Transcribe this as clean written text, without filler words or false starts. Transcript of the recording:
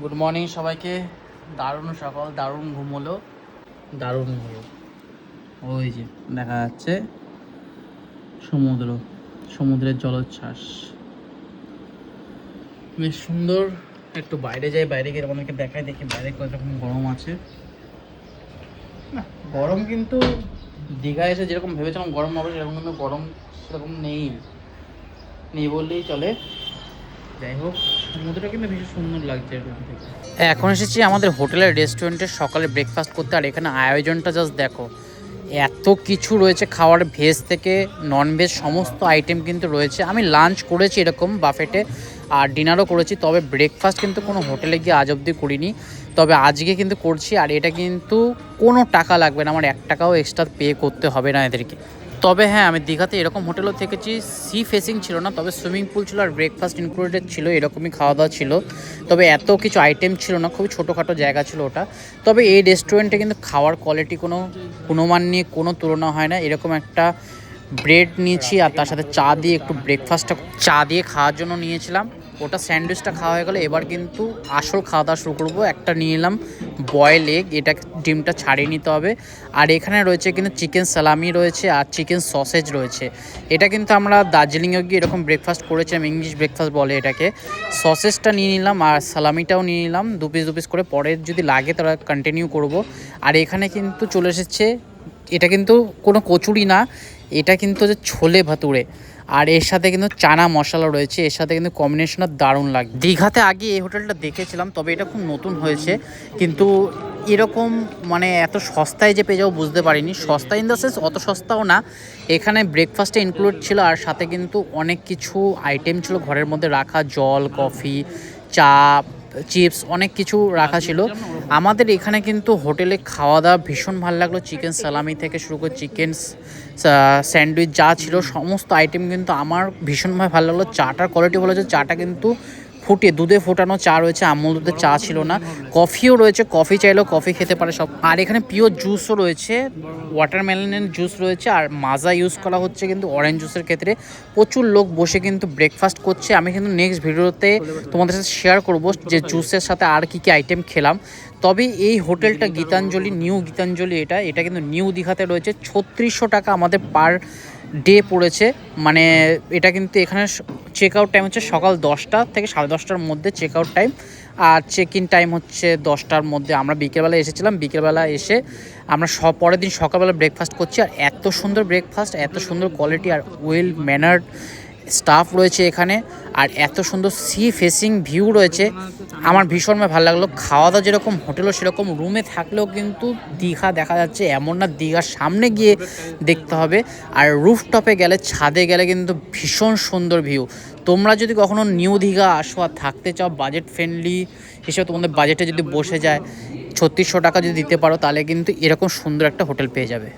Good morning সবাইকে। দারুণ সকাল, দারুণ ঘুম হলো, দারুণ ভিউ। ওই যে দেখা যাচ্ছে সমুদ্র, সমুদ্রের জলোচ্ছ্বাস বেশ সুন্দর। একটু বাইরে যাই, বাইরে গিয়ে আমাদেরকে দেখাই, দেখি বাইরে কতরকম গরম আছে। না গরম কিন্তু দীঘা এসে যেরকম ভেবেছিলাম গরম হবে সেরকম কিন্তু গরম সেরকম নেই, নেই বললেই চলে। যাই হোক, সমুদ্রটা কিন্তু ভীষণ সুন্দর লাগছে এখান থেকে। এখন এসেছি আমাদের হোটেলের রেস্টুরেন্টে সকালে ব্রেকফাস্ট করতে, আর এখানে আয়োজনটা জাস্ট দেখো, এত কিছু রয়েছে খাওয়ার, ভেজ থেকে নন ভেজ সমস্ত আইটেম কিন্তু রয়েছে। আমি লাঞ্চ করেছি এরকম বাফেটে, আর ডিনারও করেছি, তবে ব্রেকফাস্ট কিন্তু কোনো হোটেলে গিয়ে আজ অবধি করিনি, তবে আজকে কিন্তু করছি। আর এটা কিন্তু কোনো টাকা লাগবে না, আমার 1 টাকাও এক্সট্রা পে করতে হবে না এদেরকে। তবে হ্যাঁ, আমি দীঘাতে এরকম হোটেলও থেকেছি, সি ফেসিং ছিল না, তবে সুইমিং পুল ছিল আর ব্রেকফাস্ট ইনক্লুডেড ছিল, এরকমই খাওয়া দাওয়া ছিল। তবে এত কিছু আইটেম ছিল না, খুবই ছোটোখাটো জায়গা ছিল ওটা। তবে এই রেস্টুরেন্টে কিন্তু খাওয়ার কোয়ালিটি কোনো গুণমান নিয়ে কোনো তুলনা হয় না। এরকম একটা ব্রেড নিয়েছি, আর তার সাথে চা দিয়ে একটু ব্রেকফাস্টটা চা দিয়ে খাওয়ার জন্য নিয়েছিলাম। ওটা স্যান্ডউইচটা খাওয়া হয়ে গেলো, এবার কিন্তু আসল খাওয়া দাওয়া শুরু করবো। একটা নিয়ে নিলাম বয়েল এগ, এটা ডিমটা ছাড়িয়ে নিতে হবে। আর এখানে রয়েছে কিন্তু চিকেন সালামি রয়েছে আর চিকেন সসেজ রয়েছে। এটা কিন্তু আমরা দার্জিলিংয়ে গিয়ে এরকম ব্রেকফাস্ট করেছিলাম, ইংলিশ ব্রেকফাস্ট বলে এটাকে। সসেজটা নিয়ে নিলাম আর সালামিটাও নিয়ে নিলাম, 2 পিস 2 পিস করে, পরে যদি লাগে তারা কন্টিনিউ করব। আর এখানে কিন্তু চলে এসেছে, এটা কিন্তু কোনো কচুরি না, এটা কিন্তু হচ্ছে ছোলে ভাতুরে, আর এর সাথে কিন্তু চানা মশলা রয়েছে, এর সাথে কিন্তু কম্বিনেশনটা দারুণ লাগে। দীঘাতে আগে এই হোটেলটা দেখেছিলাম, তবে এটা খুব নতুন হয়েছে, কিন্তু এরকম মানে এত সস্তায় যে পেয়ে যাবো বুঝতে পারিনি। সস্তা ইন দ্য সেন্স অত সস্তাও না। এখানে ব্রেকফাস্টে ইনক্লুড ছিল, আর সাথে কিন্তু অনেক কিছু আইটেম ছিল ঘরের মধ্যে রাখা, জল, কফি, চা, চিপস, অনেক কিছু রাখা ছিল। আমাদের এখানে কিন্তু হোটেলে খাওয়া দাওয়া ভীষণ ভালো লাগলো, চিকেন সালামি থেকে শুরু করে চিকেন স্যান্ডউইচ যা ছিল সমস্ত আইটেম কিন্তু আমার ভীষণভাবে ভালো লাগলো। চাটার কোয়ালিটি ভালো হচ্ছে, চাটা কিন্তু দুধে ফোটানো চা রয়েছে, আমুল দুধের চা ছিল না। কফিও রয়েছে, কফি চাইলেও কফি খেতে পারে সব। আর এখানে পিওর জুসও রয়েছে, ওয়াটারমেলনের জুস রয়েছে, আর মাজা ইউজ করা হচ্ছে কিন্তু অরেঞ্জ জুসের ক্ষেত্রে। প্রচুর লোক বসে কিন্তু ব্রেকফাস্ট করছে। আমি কিন্তু নেক্সট ভিডিওতে তোমাদের সাথে শেয়ার করবো যে জুসের সাথে আর কী কী আইটেম খেলাম। তবে এই হোটেলটা গীতাঞ্জলি, নিউ গীতাঞ্জলি, এটা কিন্তু নিউ দীঘাতে রয়েছে। 3600 টাকা আমাদের পার ডে পড়েছে। মানে এটা কিন্তু এখানে চেক আউট টাইম হচ্ছে সকাল 10টা থেকে 10:30টার মধ্যে চেক আউট টাইম, আর চেক ইন টাইম হচ্ছে 10টার মধ্যে। আমরা বিকেলবেলা এসেছিলাম, বিকেলবেলা এসে আমরা পরের দিন সকালবেলা ব্রেকফাস্ট করছি। আর এত সুন্দর ব্রেকফাস্ট, এত সুন্দর কোয়ালিটি, আর ওয়েল ম্যানার্ড স্টাফ রয়েছে এখানে, আর এত সুন্দর সি ফেসিং ভিউ রয়েছে। আমার ভীষণভাবে ভালো লাগলো। খাওয়া দাওয়া যেরকম হোটেলও সেরকম, রুমে থাকলেও কিন্তু দীঘা দেখা যাচ্ছে এমন না, দীঘার সামনে গিয়ে দেখতে হবে। আর রুফটপে গেলে, ছাদে গেলে কিন্তু ভীষণ সুন্দর ভিউ। তোমরা যদি কখনো নিউ দীঘা আসো আর থাকতে চাও বাজেট ফ্রেন্ডলি হিসেবে, তোমাদের বাজেটে যদি বসে যায় 3600 টাকা যদি দিতে পারো, তাহলে কিন্তু এরকম সুন্দর একটা হোটেল পেয়ে যাবে।